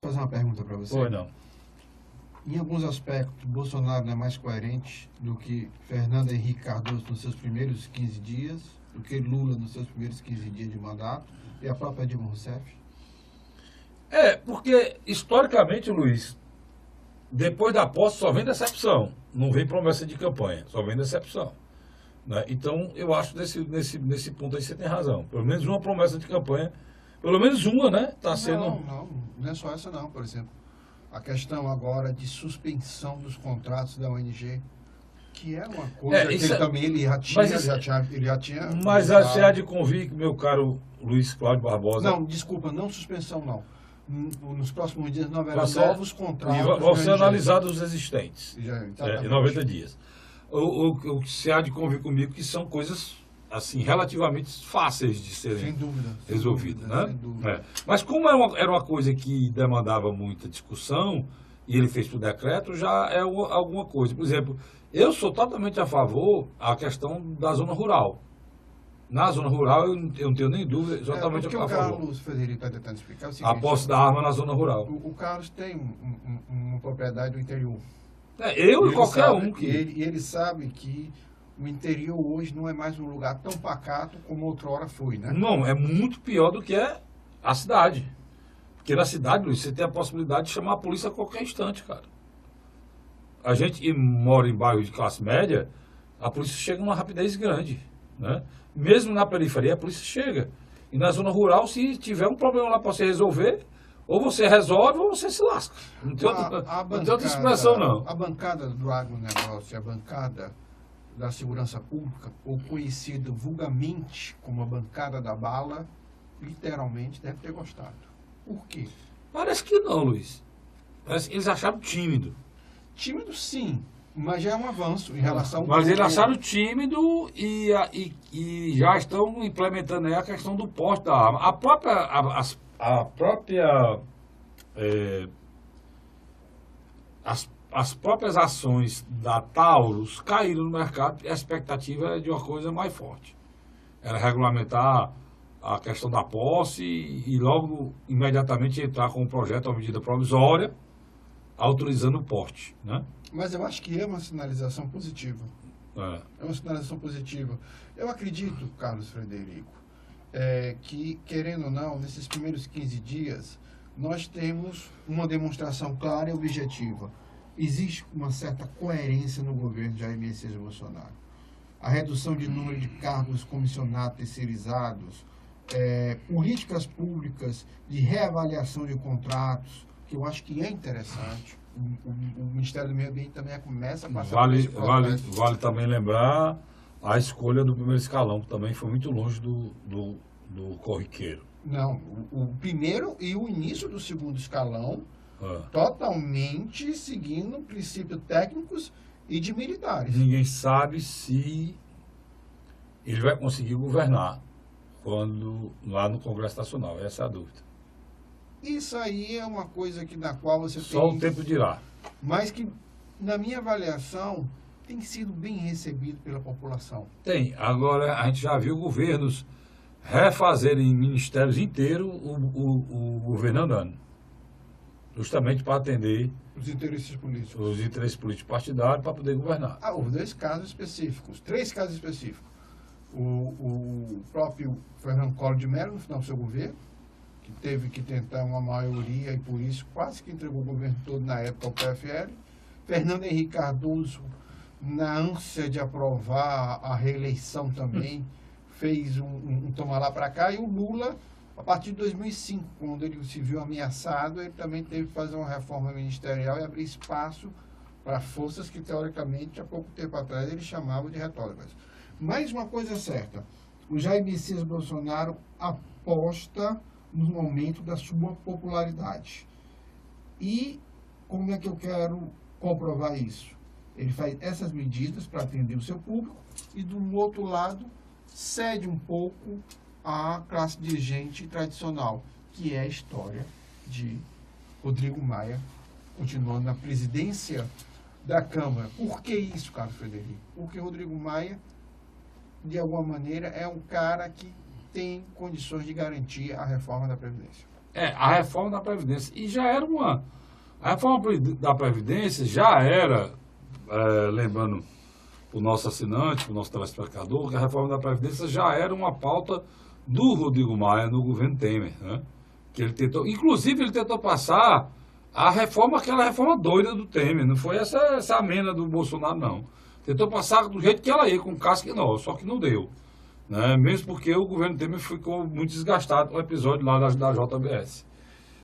Vou fazer uma pergunta para você. Ou não? Em alguns aspectos, Bolsonaro é mais coerente do que Fernando Henrique Cardoso nos seus primeiros 15 dias, do que Lula nos seus primeiros 15 dias de mandato, e a própria Dilma Rousseff? Porque, historicamente, Luiz, depois da posse só vem decepção. Não vem promessa de campanha, só vem decepção. Né? Então, eu acho nesse ponto aí você tem razão. Pelo menos uma promessa de campanha, pelo menos uma, né? Está sendo... Não é só essa não, por exemplo. A questão agora de suspensão dos contratos da ONG, que é uma coisa que ele já tinha... Mas você há de convir, meu caro Luiz Cláudio Barbosa... Não, desculpa, não suspensão não. Nos próximos dias não haverá novos contratos. Vão ser analisados os existentes em 90 dias. O que você há de convir comigo que são coisas assim relativamente fáceis de serem resolvidas, né? Sem dúvida. Mas como era uma coisa que demandava muita discussão e ele fez por decreto, já é alguma coisa. Por exemplo, eu sou totalmente a favor da questão da zona rural. Na zona rural, eu não tenho nem dúvida, exatamente a favor. O que o Carlos Frederico está tentando explicar é o seguinte... A posse da arma na zona rural. O Carlos tem uma propriedade do interior. Eu e qualquer um que... E ele sabe que o interior hoje não é mais um lugar tão pacato como outrora foi, né? Não, é muito pior do que é a cidade. Porque na cidade, Luiz, você tem a possibilidade de chamar a polícia a qualquer instante, cara. A gente que mora em bairro de classe média, a polícia chega numa rapidez grande, né? Mesmo na periferia, a polícia chega. E na zona rural, se tiver um problema lá para você resolver, ou você resolve ou você se lasca. Não tem outra expressão, não. A bancada do agronegócio, a bancada da segurança pública, ou conhecida vulgarmente como a bancada da bala, literalmente deve ter gostado. Por quê? Parece que não, Luiz. Parece que eles acharam tímido. Tímido, sim. Mas já é um avanço em relação... Mas eles acharam tímido e já estão implementando aí a questão do porte da arma. As próprias ações da Taurus caíram no mercado e a expectativa era de uma coisa mais forte. Era regulamentar a questão da posse e logo, imediatamente, entrar com um projeto, uma medida provisória, autorizando o porte, né? Mas eu acho que é uma sinalização positiva. É uma sinalização positiva. Eu acredito, Carlos Frederico, que, querendo ou não, nesses primeiros 15 dias, nós temos uma demonstração clara e objetiva. Existe uma certa coerência no governo de Jair Messias Bolsonaro. A redução de número de cargos comissionados terceirizados, políticas públicas de reavaliação de contratos, que eu acho que é interessante. O Ministério do Meio Ambiente também começa a passar por esse processo. Vale também lembrar a escolha do primeiro escalão, que também foi muito longe do corriqueiro. Não, o primeiro e o início do segundo escalão, totalmente seguindo princípios técnicos e de militares. Ninguém sabe se ele vai conseguir governar lá no Congresso Nacional, essa é a dúvida. Isso aí é uma coisa na qual você tem... Só o tempo dirá. Mas que, na minha avaliação, tem sido bem recebido pela população. Tem. Agora, a gente já viu governos refazerem ministérios inteiros o governo andando. Justamente para atender os interesses políticos. Os interesses políticos partidários para poder governar. Houve 3 casos específicos. O próprio Fernando Collor de Mello, no final do seu governo, que teve que tentar uma maioria e por isso quase que entregou o governo todo na época ao PFL. Fernando Henrique Cardoso, na ânsia de aprovar a reeleição também, fez um tomar lá para cá. E o Lula, a partir de 2005, quando ele se viu ameaçado, ele também teve que fazer uma reforma ministerial e abrir espaço para forças que, teoricamente, há pouco tempo atrás, ele chamava de retóricas. Mas uma coisa é certa, o Jair Messias Bolsonaro aposta no momento da sua popularidade. E como é que eu quero comprovar isso? Ele faz essas medidas para atender o seu público e, do outro lado, cede um pouco à classe dirigente tradicional, que é a história de Rodrigo Maia, continuando na presidência da Câmara. Por que isso, Carlos Frederico? Porque Rodrigo Maia, de alguma maneira, é um cara que tem condições de garantir a reforma da Previdência. a reforma da Previdência. E já era uma... A reforma da Previdência já era, lembrando para o nosso assinante, para o nosso telespectador, que a reforma da Previdência já era uma pauta do Rodrigo Maia no governo Temer, né? Que ele tentou, inclusive ele tentou passar a reforma, aquela reforma doida do Temer, não foi essa amena do Bolsonaro, não. Tentou passar do jeito que ela ia, com casca e nó, só que não deu. Né? Mesmo porque o governo Temer ficou muito desgastado com o episódio lá da JBS.